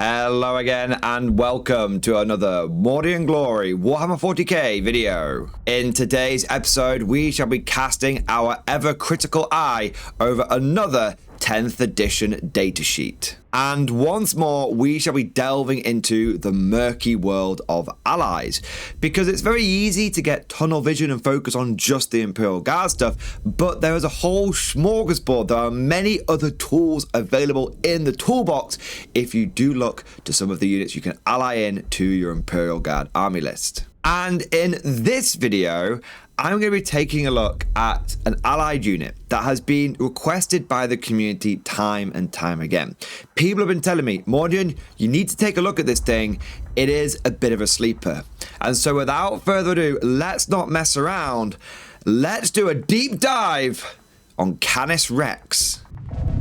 Hello again and welcome to another Morty and Glory Warhammer 40k video. In today's episode we shall be casting our ever critical eye over another 10th edition datasheet. And once more we shall be delving into the murky world of allies, because it's very easy to get tunnel vision and focus on just the Imperial Guard stuff, but there is a whole smorgasbord. There are many other tools available in the toolbox if you do look to some of the units you can ally in to your Imperial Guard army list. And in this video, I'm going to be taking a look at an allied unit that has been requested by the community time and time again. People have been telling me, Mordian, you need to take a look at this thing. It is a bit of a sleeper. And so without further ado, let's not mess around. Let's do a deep dive on Canis Rex.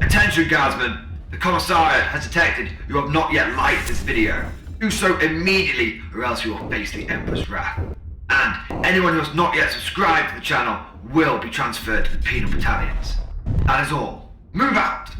Attention, Guardsmen. The Commissariat has detected you have not yet liked this video. Do so immediately, or else you will face the Emperor's wrath. And anyone who has not yet subscribed to the channel will be transferred to the penal battalions. That is all. Move out!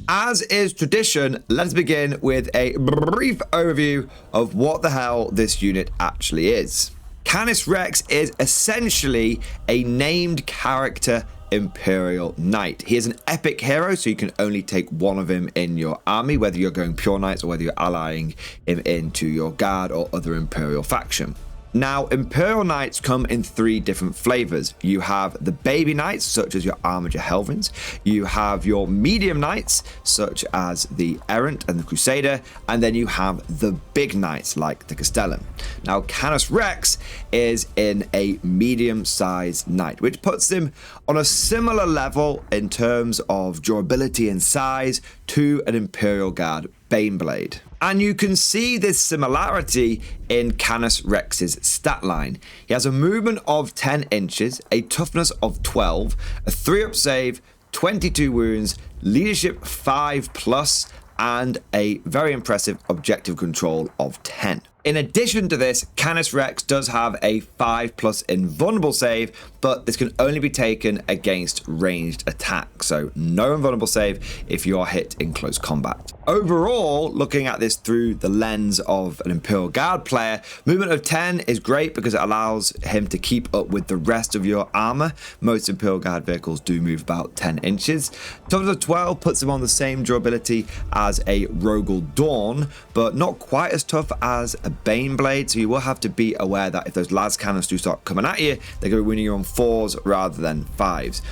As is tradition, let's begin with a brief overview of what the hell this unit actually is. Canis Rex is essentially a named character Imperial Knight. He is an epic hero, so you can only take one of him in your army, whether you're going pure knights or whether you're allying him into your guard or other Imperial faction. Now, Imperial Knights come in three different flavors. You have the baby knights, such as your Armiger Helens. You have your medium knights, such as the Errant and the Crusader. And then you have the big knights, like the Castellan. Now, Canis Rex is in a medium-sized knight, which puts him on a similar level in terms of durability and size to an Imperial Guard Baneblade. And you can see this similarity in Canis Rex's stat line. He has a movement of 10 inches, a toughness of 12, a 3-up save, 22 wounds, leadership 5+, and a very impressive objective control of 10. In addition to this, Canis Rex does have a 5+ invulnerable save, but this can only be taken against ranged attacks, so no invulnerable save if you are hit in close combat. Overall, looking at this through the lens of an Imperial Guard player, movement of 10 is great because it allows him to keep up with the rest of your armor. Most Imperial Guard vehicles do move about 10 inches. Toughness of 12 puts him on the same durability as a Rogel Dawn, but not quite as tough as a Baneblade, so you will have to be aware that if those las cannons do start coming at you, they're going to be winning you on 4s rather than 5s.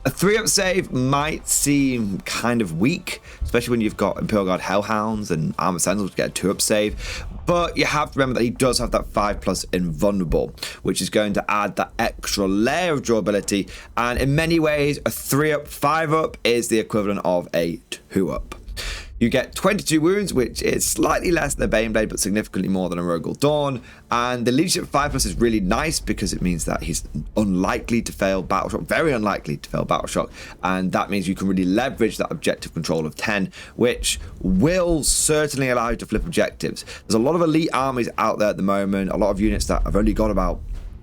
A 3-up save might seem kind of weak, especially when you've got Imperial Guard Hellhounds and Armored Sentinels to get a 2-up save, but you have to remember that he does have that 5+ invulnerable, which is going to add that extra layer of durability, and in many ways a 3-up, 5-up is the equivalent of a 2-up. You get 22 wounds, which is slightly less than a Baneblade, but significantly more than a Rogel Dawn. And the leadership 5+ is really nice because it means that he's unlikely to fail Battle Shock, very unlikely to fail Battle Shock. And that means you can really leverage that objective control of 10, which will certainly allow you to flip objectives. There's a lot of elite armies out there at the moment, a lot of units that have only got about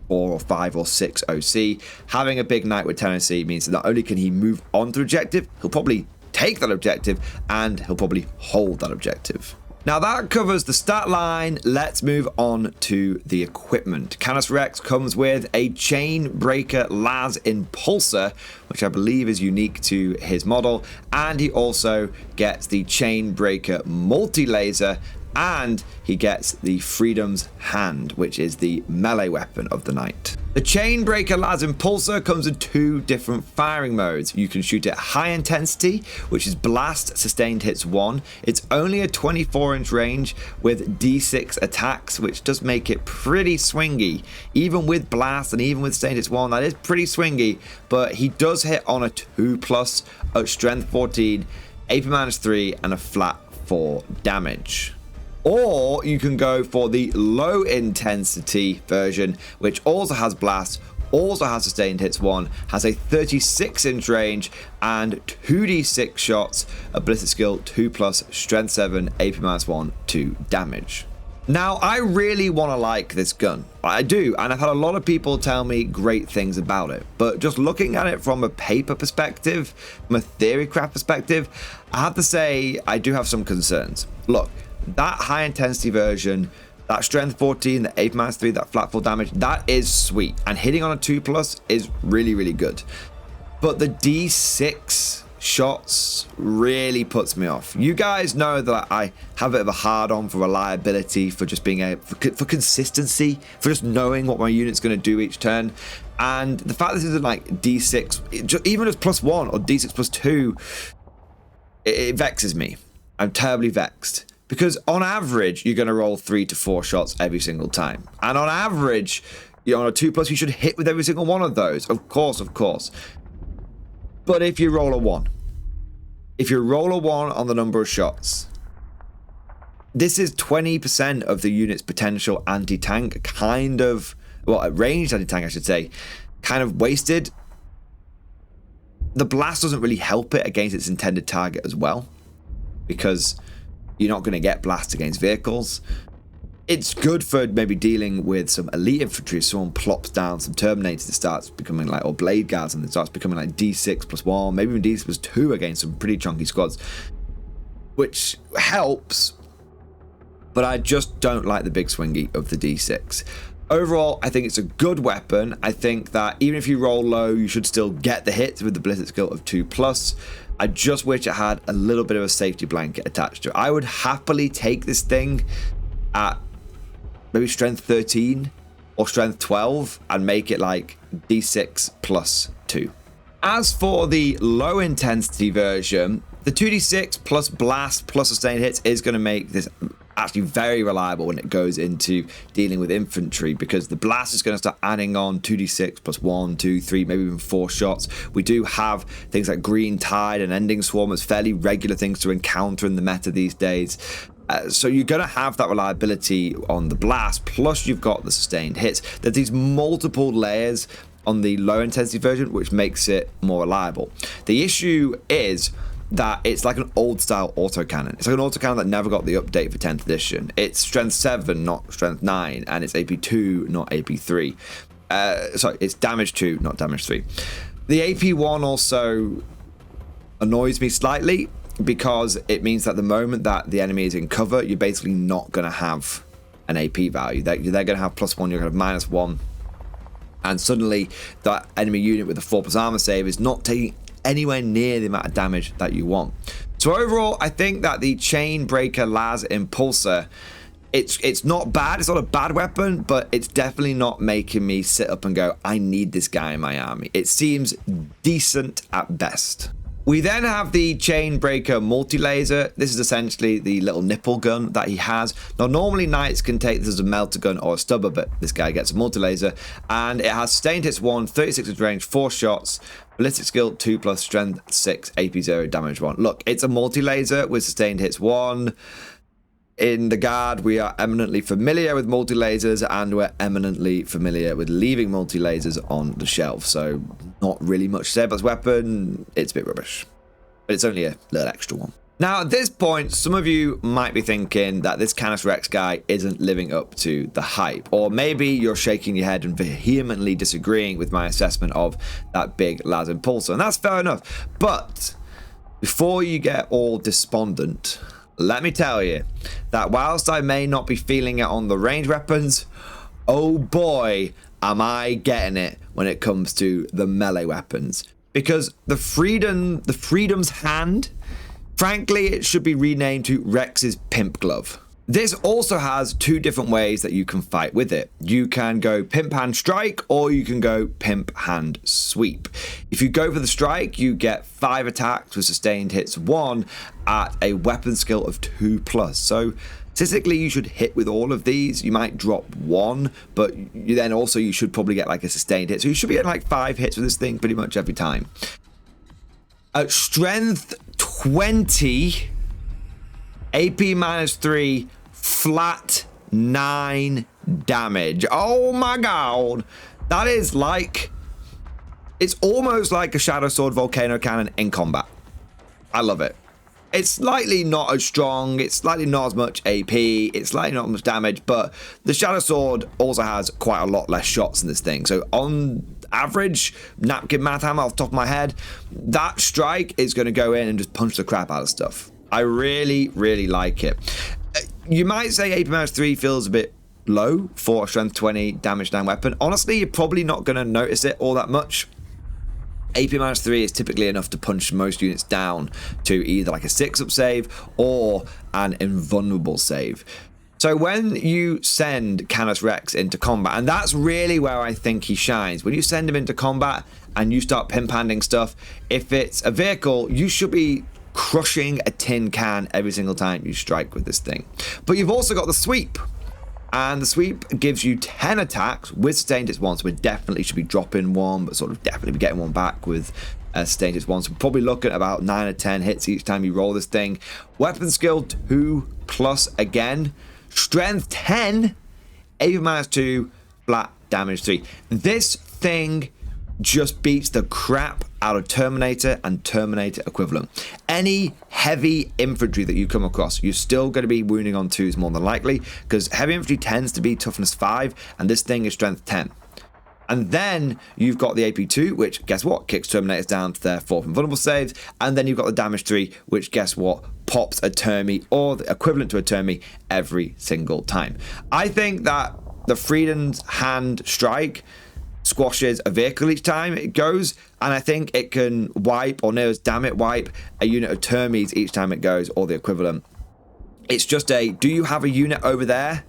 4 or 5 or 6 OC. Having a big knight with 10 OC means that not only can he move on to objective, he'll probably take that objective and he'll probably hold that objective. Now that covers the stat line. Let's move on to the equipment. Canis Rex comes with a Chainbreaker Las Impulsor, which I believe is unique to his model, and he also gets the Chainbreaker Multi-Laser, and he gets the Freedom's Hand, which is the melee weapon of the knight. The Chainbreaker Las Impulsor comes in 2 different firing modes. You can shoot at high intensity, which is blast, sustained hits 1. It's only a 24-inch range with D6 attacks, which does make it pretty swingy. Even with blast and even with sustained hits 1, that is pretty swingy, but he does hit on a 2+, strength 14, AP -3, and a flat 4 damage. Or you can go for the low intensity version, which also has blast, also has sustained hits 1, has a 36-inch range, and 2d6 shots, a ballistic skill 2+, strength 7, AP -1, 2 damage. Now, I really want to like this gun. I do, and I've had a lot of people tell me great things about it. But just looking at it from a paper perspective, from a theorycraft perspective, I have to say I do have some concerns. Look, that high intensity version, that strength 14, the AP -3, that flat 4 damage, that is sweet. And hitting on a 2+ is really, really good. But the D6 shots really puts me off. You guys know that I have a bit of a hard-on for reliability, for just being for consistency, for just knowing what my unit's going to do each turn. And the fact that this isn't like D6, even as +1 or D6 +2, it vexes me. I'm terribly vexed. Because on average, you're going to roll 3 to 4 shots every single time. And on average, on a 2+, you should hit with every single one of those. Of course, of course. But if you roll a 1, on the number of shots, this is 20% of the unit's potential anti-tank, kind of, well, ranged anti-tank, I should say, kind of wasted. The blast doesn't really help it against its intended target as well, because you're not going to get blast against vehicles. It's good for maybe dealing with some elite infantry. If someone plops down some Terminators, it starts becoming like, or Blade Guards, and it starts becoming like D6 +1, maybe even D6 +2 against some pretty chunky squads, which helps. But I just don't like the big swingy of the D6. Overall, I think it's a good weapon. I think that even if you roll low, you should still get the hits with the ballistic skill of 2+. I just wish it had a little bit of a safety blanket attached to it. I would happily take this thing at maybe strength 13 or strength 12 and make it like D6 +2. As for the low intensity version, the 2d6 plus blast plus sustained hits is going to make this actually very reliable when it goes into dealing with infantry, because the blast is going to start adding on 2d6 plus 1, 2, 3, maybe even 4 shots. We do have things like Green Tide and Ending Swarm as fairly regular things to encounter in the meta these days. So you're going to have that reliability on the blast, plus you've got the sustained hits. There's these multiple layers on the low intensity version, which makes it more reliable. The issue is that it's like an old style autocannon. It's like an autocannon that never got the update for 10th edition. It's strength 7, not strength 9, and it's AP 2, not AP 3. Sorry, it's damage 2, not damage 3. The AP 1 also annoys me slightly, because it means that the moment that the enemy is in cover, you're basically not going to have an AP value. They're going to have +1, you're going to have -1. And suddenly that enemy unit with a 4+ armor save is not taking anywhere near the amount of damage that you want. So overall, I think that the Chainbreaker Las Impulsor, it's not bad. It's not a bad weapon, but it's definitely not making me sit up and go, I need this guy in my army. It seems decent at best. We then have the Chainbreaker Multi-Laser. This is essentially the little nipple gun that he has. Now, normally knights can take this as a melter gun or a stubber, but this guy gets a multi-laser, and it has sustained hits 1, 36 of range, 4 shots, ballistic skill 2+, strength 6, AP 0, damage 1. Look, it's a multi-laser with sustained hits 1. In the Guard, we are eminently familiar with multi-lasers, and we're eminently familiar with leaving multi-lasers on the shelf. So not really much to say about this weapon. It's a bit rubbish, but it's only a little extra one. Now, at this point, some of you might be thinking that this Canis Rex guy isn't living up to the hype, or maybe you're shaking your head and vehemently disagreeing with my assessment of that big Las Impulsor, and that's fair enough. But before you get all despondent, let me tell you that whilst I may not be feeling it on the range weapons, oh boy, am I getting it when it comes to the melee weapons. Because the Freedom's Hand, frankly, it should be renamed to Rex's Pimp Glove. This also has 2 different ways that you can fight with it. You can go Pimp Hand Strike, or you can go Pimp Hand Sweep. If you go for the strike, you get 5 attacks with sustained hits 1 at a weapon skill of 2+. So statistically, you should hit with all of these. You might drop 1, but then also you should probably get like a sustained hit. So you should be getting like 5 hits with this thing pretty much every time. At strength 20, AP -3, flat 9 damage. Oh my god. That is like, it's almost like a Shadow Sword Volcano Cannon in combat. I love it. It's slightly not as strong, it's slightly not as much AP, it's slightly not as much damage, but the Shadow Sword also has quite a lot less shots in this thing. So on average, napkin math hammer off the top of my head, that strike is going to go in and just punch the crap out of stuff. I really, really like it. You might say AP-3 feels a bit low for a strength 20 damage down weapon. Honestly, you're probably not going to notice it all that much. AP-3 is typically enough to punch most units down to either like a 6-up save or an invulnerable save. So when you send Canis Rex into combat, and that's really where I think he shines, when you send him into combat and you start pimp-handing stuff, if it's a vehicle, you should be crushing a tin can every single time you strike with this thing. But you've also got the sweep. And the sweep gives you 10 attacks with sustained hits 1, so we definitely should be dropping 1, but sort of definitely be getting 1 back with sustained hits 1. So we're probably looking at about 9 or 10 hits each time you roll this thing. Weapon skill 2+ again. Strength 10, AP-2, flat damage 3. This thing just beats the crap out of Terminator and Terminator equivalent. Any heavy infantry that you come across, you're still going to be wounding on 2s more than likely, because heavy infantry tends to be toughness 5, and this thing is strength 10. And then you've got the AP-2, which, guess what, kicks Terminators down to their 4th invulnerable saves, and then you've got the damage 3, which, guess what, pops a Termi, or the equivalent to a Termi, every single time. I think that the Freedom's Hand Strike squashes a vehicle each time it goes, and I think it can wipe, or near as damn it wipe, a unit of Termies each time it goes, or the equivalent. It's just a, do you have a unit over there?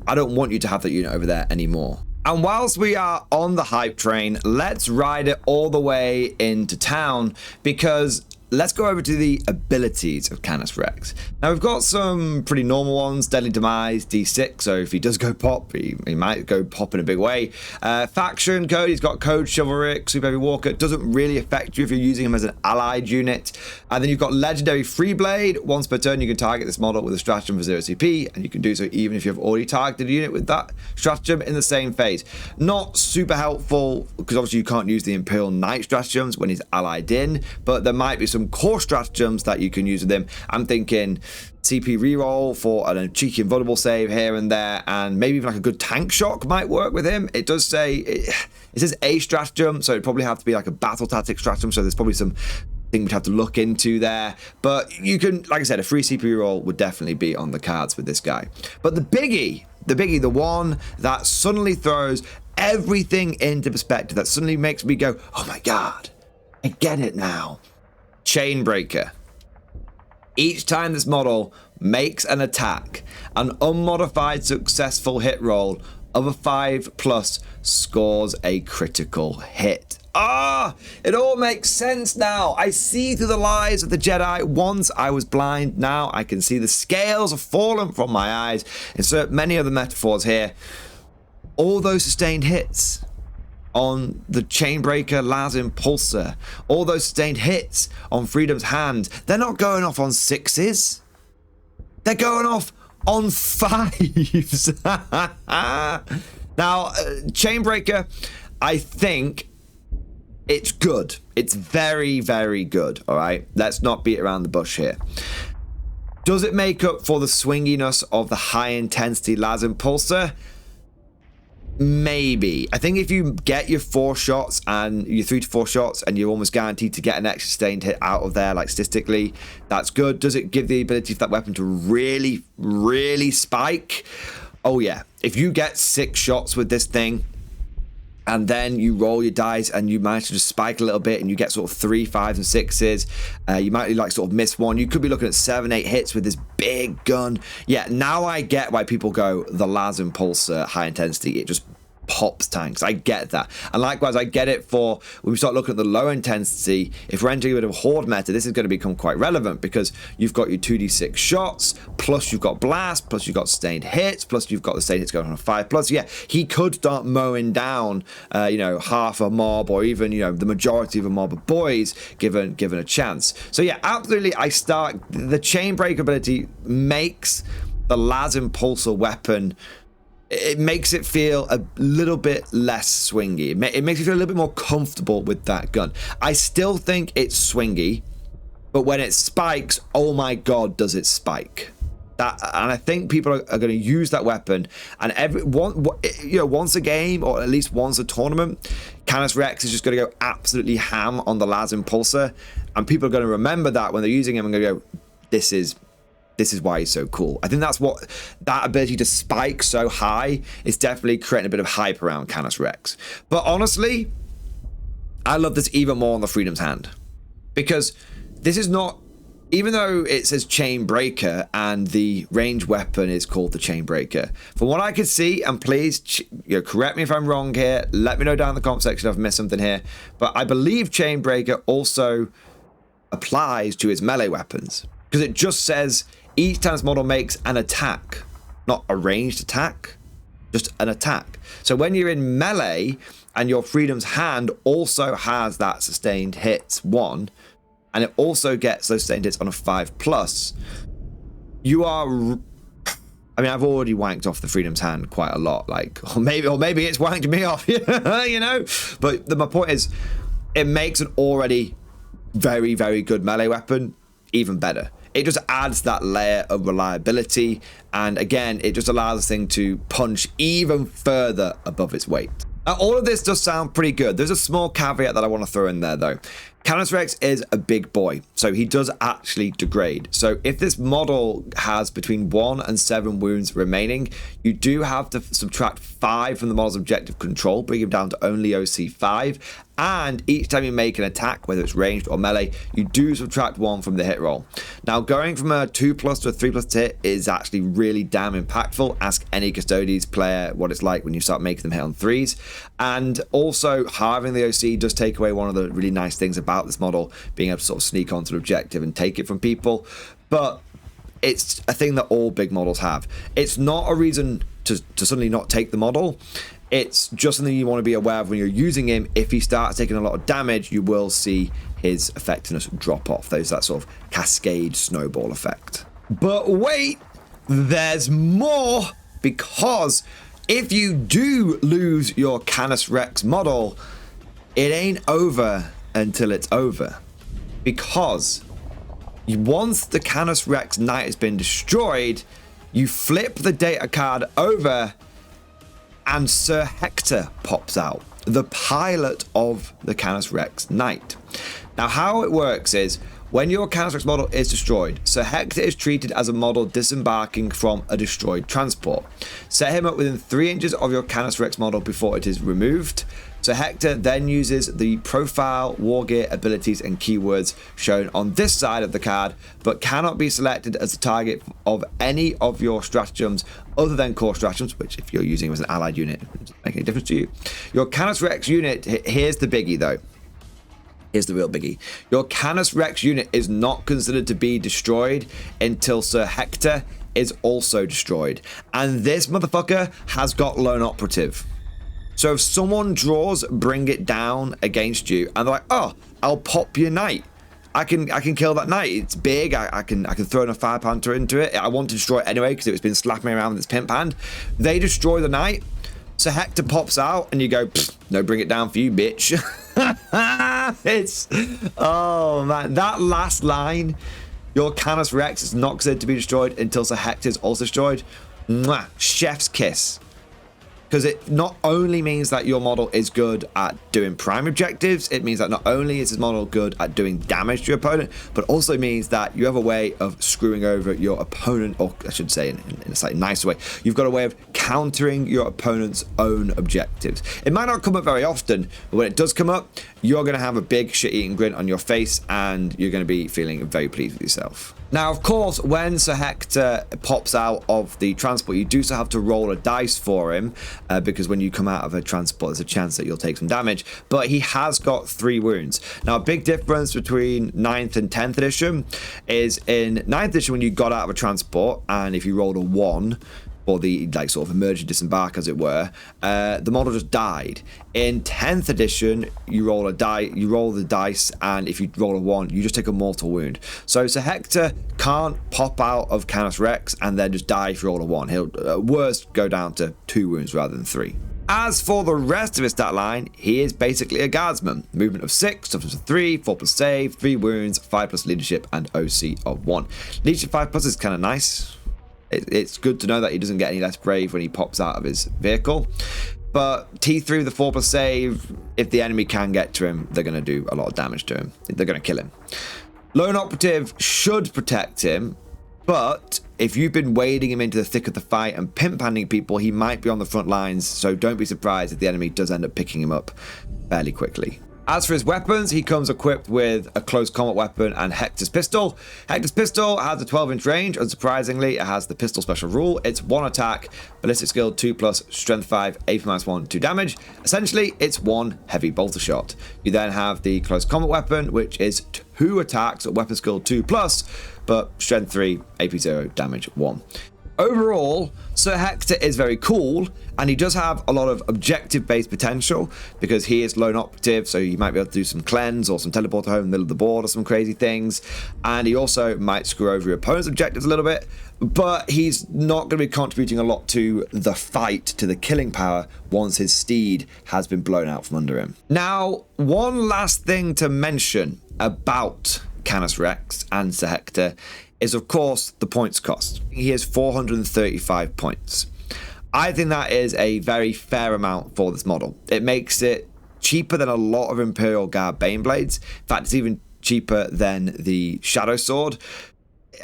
I don't want you to have that unit over there anymore. And whilst we are on the hype train, let's ride it all the way into town, because let's go over to the abilities of Canis Rex. Now, we've got some pretty normal ones. Deadly Demise, D6, so if he does go pop, he might go pop in a big way. Faction code, he's got Code Chivalric, Super Heavy Walker. Doesn't really affect you if you're using him as an allied unit. And then you've got Legendary Freeblade. Once per turn, you can target this model with a stratagem for 0 CP, and you can do so even if you've already targeted a unit with that stratagem in the same phase. Not super helpful, because obviously you can't use the Imperial Knight stratagems when he's allied in, but there might be some core stratagems that you can use with him. I'm thinking CP reroll for a cheeky invulnerable save here and there, and maybe even like a good tank shock might work with him. It does say, it says a stratagem, so it'd probably have to be like a battle tactic stratagem, so there's probably some thing we'd have to look into there. But you can, like I said, a free CP reroll would definitely be on the cards with this guy. But the biggie, the one that suddenly throws everything into perspective, that suddenly makes me go, oh my god, I get it now. Chainbreaker. Each time this model makes an attack, an unmodified successful hit roll of a 5+ scores a critical hit. It all makes sense now. I see through the lies of the Jedi. Once I was blind, now I can see the scales have fallen from my eyes. Insert many other metaphors here. All those sustained hits on the Chainbreaker Las Impulsor, all those sustained hits on Freedom's Hand, they're not going off on 6s. They're going off on 5s. Now, Chainbreaker, I think it's good. It's very, very good, all right? Let's not beat around the bush here. Does it make up for the swinginess of the high-intensity Las Impulsor? Maybe. I think if you get your 4 shots and your 3 to 4 shots and you're almost guaranteed to get an extra sustained hit out of there, like statistically, that's good. Does it give the ability for that weapon to really, really spike? Oh yeah. If you get 6 shots with this thing and then you roll your dice and you manage to just spike a little bit and you get sort of 3, 5s and 6s, you might like sort of miss one. You could be looking at 7, 8 hits with this big gun. Yeah, now I get why people go the Las Impulsor high intensity. It just pops tanks. I get that. And likewise, I get it for when we start looking at the low intensity. If we're entering a bit of horde meta, this is going to become quite relevant because you've got your 2d6 shots, plus you've got blast, plus you've got sustained hits, plus you've got the sustained hits going on a 5+. Yeah, he could start mowing down, half a mob or even, the majority of a mob of boys given a chance. So yeah, absolutely. The Chainbreaker ability makes the Las Impulsor weapon, it makes it feel a little bit less swingy. It makes you feel a little bit more comfortable with that gun. I still think it's swingy, but when it spikes, oh my god, does it spike. And I think people are going to use that weapon, and once a game, or at least once a tournament, Canis Rex is just going to go absolutely ham on the Las Impulsor, and people are going to remember that when they're using him and going to go, this is this is why he's so cool. I think that's what that ability to spike so high is definitely creating a bit of hype around Canis Rex. But honestly, I love this even more on the Freedom's Hand, because this is not, even though it says Chain Breaker and the range weapon is called the Chain Breaker, from what I could see, and please correct me if I'm wrong here, let me know down in the comment section if I've missed something here, but I believe Chain Breaker also applies to its melee weapons, because it just says each time this model makes an attack, not a ranged attack, just an attack. So when you're in melee and your Freedom's Hand also has that sustained hits 1, and it also gets those sustained hits on a 5+, you are, I mean, I've already wanked off the Freedom's Hand quite a lot, like, or maybe it's wanked me off, you know, but my point is, it makes an already very, very good melee weapon even better. It just adds that layer of reliability, and again, it just allows this thing to punch even further above its weight. Now, all of this does sound pretty good. There's a small caveat that I want to throw in there, though. Canis Rex is a big boy, so he does actually degrade. So if this model has between 1 and 7 wounds remaining, you do have to subtract 5 from the model's objective control, bring him down to only OC 5. And each time you make an attack, whether it's ranged or melee, you do subtract 1 from the hit roll. Now, going from a 2+ to a 3+ hit is actually really damn impactful. Ask any Custodes player what it's like when you start making them hit on 3s. And also, having the OC does take away one of the really nice things about this model, being able to sort of sneak onto an objective and take it from people. But it's a thing that all big models have. It's not a reason to suddenly not take the model. It's just something you want to be aware of when you're using him. If he starts taking a lot of damage, you will see his effectiveness drop off. There's that sort of cascade snowball effect. But wait, there's more, because if you do lose your Canis Rex model, it ain't over until it's over. Because once the Canis Rex Knight has been destroyed, you flip the data card over and Sir Hector pops out, the pilot of the Canis Rex Knight. Now, how it works is, when your Canis Rex model is destroyed, Sir Hector is treated as a model disembarking from a destroyed transport. Set him up within 3 inches of your Canis Rex model before it is removed. Sir Hector then uses the profile, war gear, abilities, and keywords shown on this side of the card, but cannot be selected as the target of any of your stratagems other than core stratagems, which if you're using him as an allied unit, it doesn't make any difference to you. Your Canis Rex unit, here's the biggie though. Here's the real biggie. Your Canis Rex unit is not considered to be destroyed until Sir Hector is also destroyed. And this motherfucker has got lone operative. So if someone draws Bring It Down against you, and they're like, oh, I'll pop your knight. I can kill that knight. It's big. I can throw in a fire panther into it. I want to destroy it anyway because it's been slapping me around with its pimp hand. They destroy the knight. So Hector pops out, and you go, no, bring it down for you, bitch. Oh man, that last line, your Canis Rex is not considered to be destroyed until Sir Hector is also destroyed. Mwah, chef's kiss. Because it not only means that your model is good at doing prime objectives, it means that not only is this model good at doing damage to your opponent, but also means that you have a way of screwing over your opponent, or I should say in a slightly nicer way, you've got a way of countering your opponent's own objectives. It might not come up very often, but when it does come up, you're going to have a big shit-eating grin on your face, and you're going to be feeling very pleased with yourself. Now, of course, when Sir Hector pops out of the transport, you do still have to roll a dice for him, because when you come out of a transport, there's a chance that you'll take some damage, but he has got 3 wounds. Now, a big difference between 9th and 10th edition is in 9th edition, when you got out of a transport, and if you rolled a 1, or the like sort of emergency disembark, as it were, the model just died. In 10th edition, you roll the dice, and if you roll a 1, you just take a mortal wound. So Sir Hector can't pop out of Canis Rex and then just die if you roll a 1. He'll at worst go down to 2 wounds rather than 3. As for the rest of his stat line, he is basically a guardsman. Movement of 6, toughness of 3, 4+ save, 3 wounds, 5+ leadership, and OC of 1. Leadership 5+ is kind of nice. It's good to know that he doesn't get any less brave when he pops out of his vehicle. But T3 with the 4+ save, if the enemy can get to him, they're going to do a lot of damage to him. They're going to kill him. Lone operative should protect him, But if you've been wading him into the thick of the fight and pimp-handing people, he might be on the front lines, so don't be surprised if the enemy does end up picking him up fairly quickly. As for his weapons, he comes equipped with a close combat weapon and Hector's pistol. Hector's pistol has a 12-inch range. Unsurprisingly, it has the pistol special rule. It's 1 attack, ballistic skill 2+, strength 5, AP -1, 2 damage. Essentially, it's 1 heavy bolter shot. You then have the close combat weapon, which is 2 attacks at weapon skill 2+, but strength 3, AP 0, damage 1. Overall, Sir Hector is very cool, and he does have a lot of objective-based potential because he is lone operative, so you might be able to do some cleanse or some teleport home in the middle of the board or some crazy things, and he also might screw over your opponent's objectives a little bit, but he's not going to be contributing a lot to the fight, to the killing power, once his steed has been blown out from under him. Now, one last thing to mention about Canis Rex and Sir Hector is, of course, the points cost. He has 435 points. I think that is a very fair amount for this model. It makes it cheaper than a lot of Imperial Guard Baneblades. In fact, it's even cheaper than the Shadow Sword.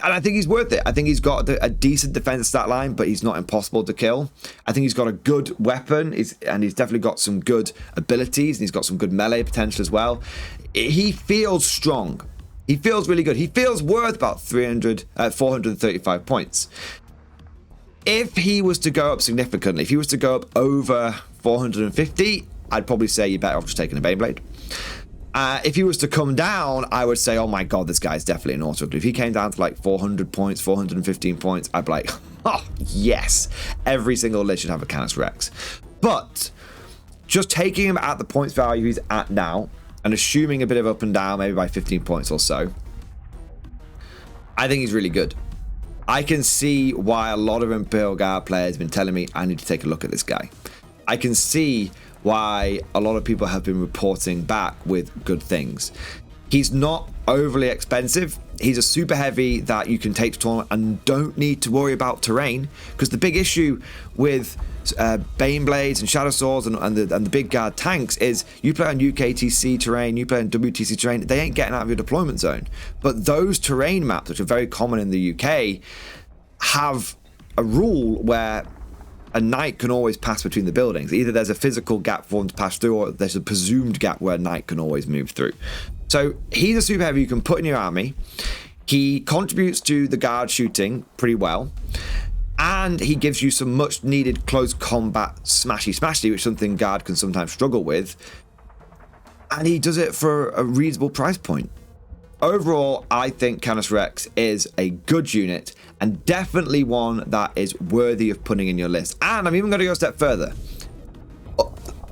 And I think he's worth it. I think he's got a decent defense stat line, but he's not impossible to kill. I think he's got a good weapon, and he's definitely got some good abilities, and he's got some good melee potential as well. He feels strong. He feels really good. He feels worth about 435 points. If he was to go up significantly, if he was to go up over 450, I'd probably say you're better off just taking a Beyblade. If he was to come down, I would say, oh my god, this guy's definitely an auto. If he came down to like 400 points, 415 points, I'd be like, oh, yes. Every single list should have a Canis Rex. But just taking him at the points value he's at now, and assuming a bit of up and down, maybe by 15 points or so, I think he's really good. I can see why a lot of Imperial Guard players have been telling me I need to take a look at this guy. I can see why a lot of people have been reporting back with good things. He's not overly expensive. He's a super heavy that you can take to tournament and don't need to worry about terrain, because the big issue with Baneblades and Shadow Swords and the big guard tanks is you play on UKTC terrain, you play on WTC terrain, they ain't getting out of your deployment zone. But those terrain maps, which are very common in the UK, have a rule where a knight can always pass between the buildings. Either there's a physical gap for him to pass through, or there's a presumed gap where a knight can always move through. So he's a super heavy you can put in your army. He contributes to the guard shooting pretty well, and he gives you some much needed close combat smashy, which is something guard can sometimes struggle with, and he does it for a reasonable price point. Overall, I think Canis Rex is a good unit, and definitely one that is worthy of putting in your list. And I'm even going to go a step further.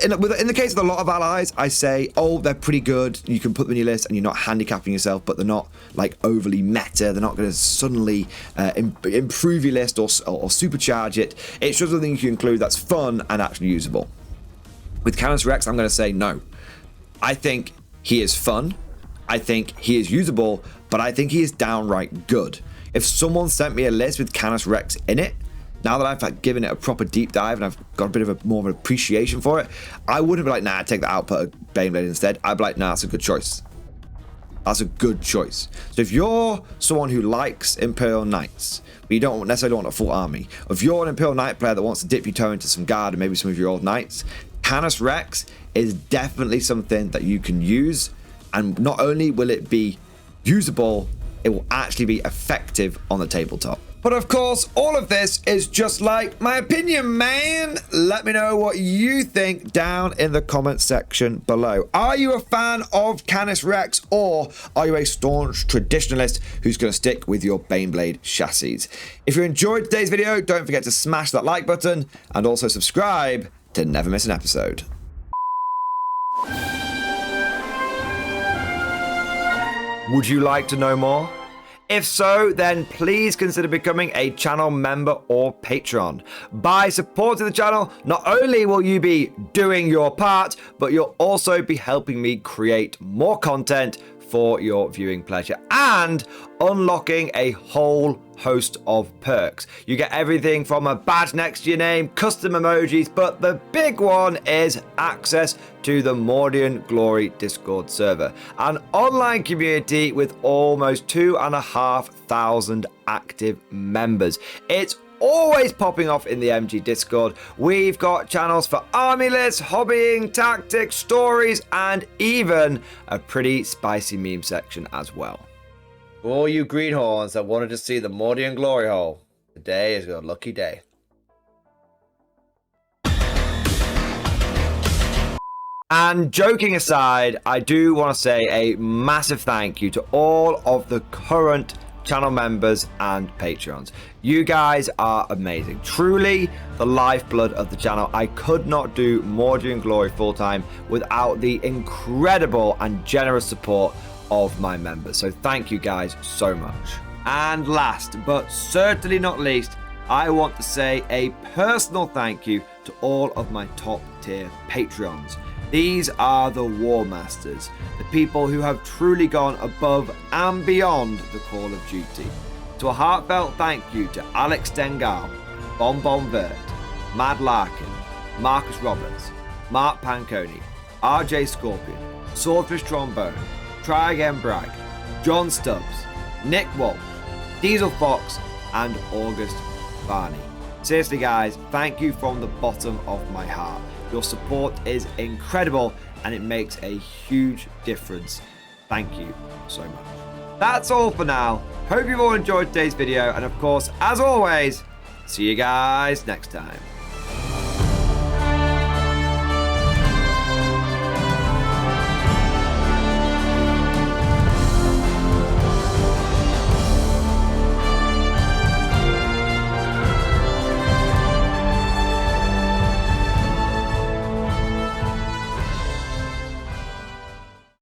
In the case of a lot of allies, I say, oh, they're pretty good. You can put them in your list and you're not handicapping yourself, but they're not like overly meta. They're not going to suddenly improve your list or supercharge it. It's just something you can include that's fun and actually usable. With Canis Rex, I'm going to say no. I think he is fun. I think he is usable, but I think he is downright good. If someone sent me a list with Canis Rex in it, now that I've given it a proper deep dive and I've got a bit of more of an appreciation for it, I wouldn't be like, nah, take the output of Beyblade instead. I'd be like, nah, that's a good choice. That's a good choice. So if you're someone who likes Imperial Knights, but you don't necessarily want a full army, or if you're an Imperial Knight player that wants to dip your toe into some guard and maybe some of your old knights, Canis Rex is definitely something that you can use. And not only will it be usable, it will actually be effective on the tabletop. But of course, all of this is just like my opinion, man. Let me know what you think down in the comment section below. Are you a fan of Canis Rex, or are you a staunch traditionalist who's going to stick with your Baneblade chassis? If you enjoyed today's video, don't forget to smash that like button and also subscribe to never miss an episode. Would you like to know more? If so, then please consider becoming a channel member or patron. By supporting the channel, not only will you be doing your part, but you'll also be helping me create more content for your viewing pleasure, and unlocking a whole host of perks. You get everything from a badge next to your name, custom emojis, but the big one is access to the Mordian Glory Discord server, an online community with almost 2,500 active members. It's always popping off in the MG Discord. We've got channels for army lists, hobbying, tactics, stories, and even a pretty spicy meme section as well. For all you greenhorns that wanted to see the Mordian Glory Hole, today is your lucky day. And joking aside, I do want to say a massive thank you to all of the current channel members and Patreons. You guys are amazing. Truly the lifeblood of the channel. I could not do Mordian Glory full-time without the incredible and generous support of my members. So thank you guys so much. And last but certainly not least, I want to say a personal thank you to all of my top tier Patreons. These are the War Masters, the people who have truly gone above and beyond the call of duty. So a heartfelt thank you to Alex Dengal, Bon Vert, Mad Larkin, Marcus Roberts, Mark Panconi, RJ Scorpion, Swordfish Trombone, Try Again Bragg, John Stubbs, Nick Walsh, Diesel Fox, and August Barney. Seriously guys, thank you from the bottom of my heart. Your support is incredible and it makes a huge difference. Thank you so much. That's all for now. Hope you've all enjoyed today's video, and of course, as always, see you guys next time.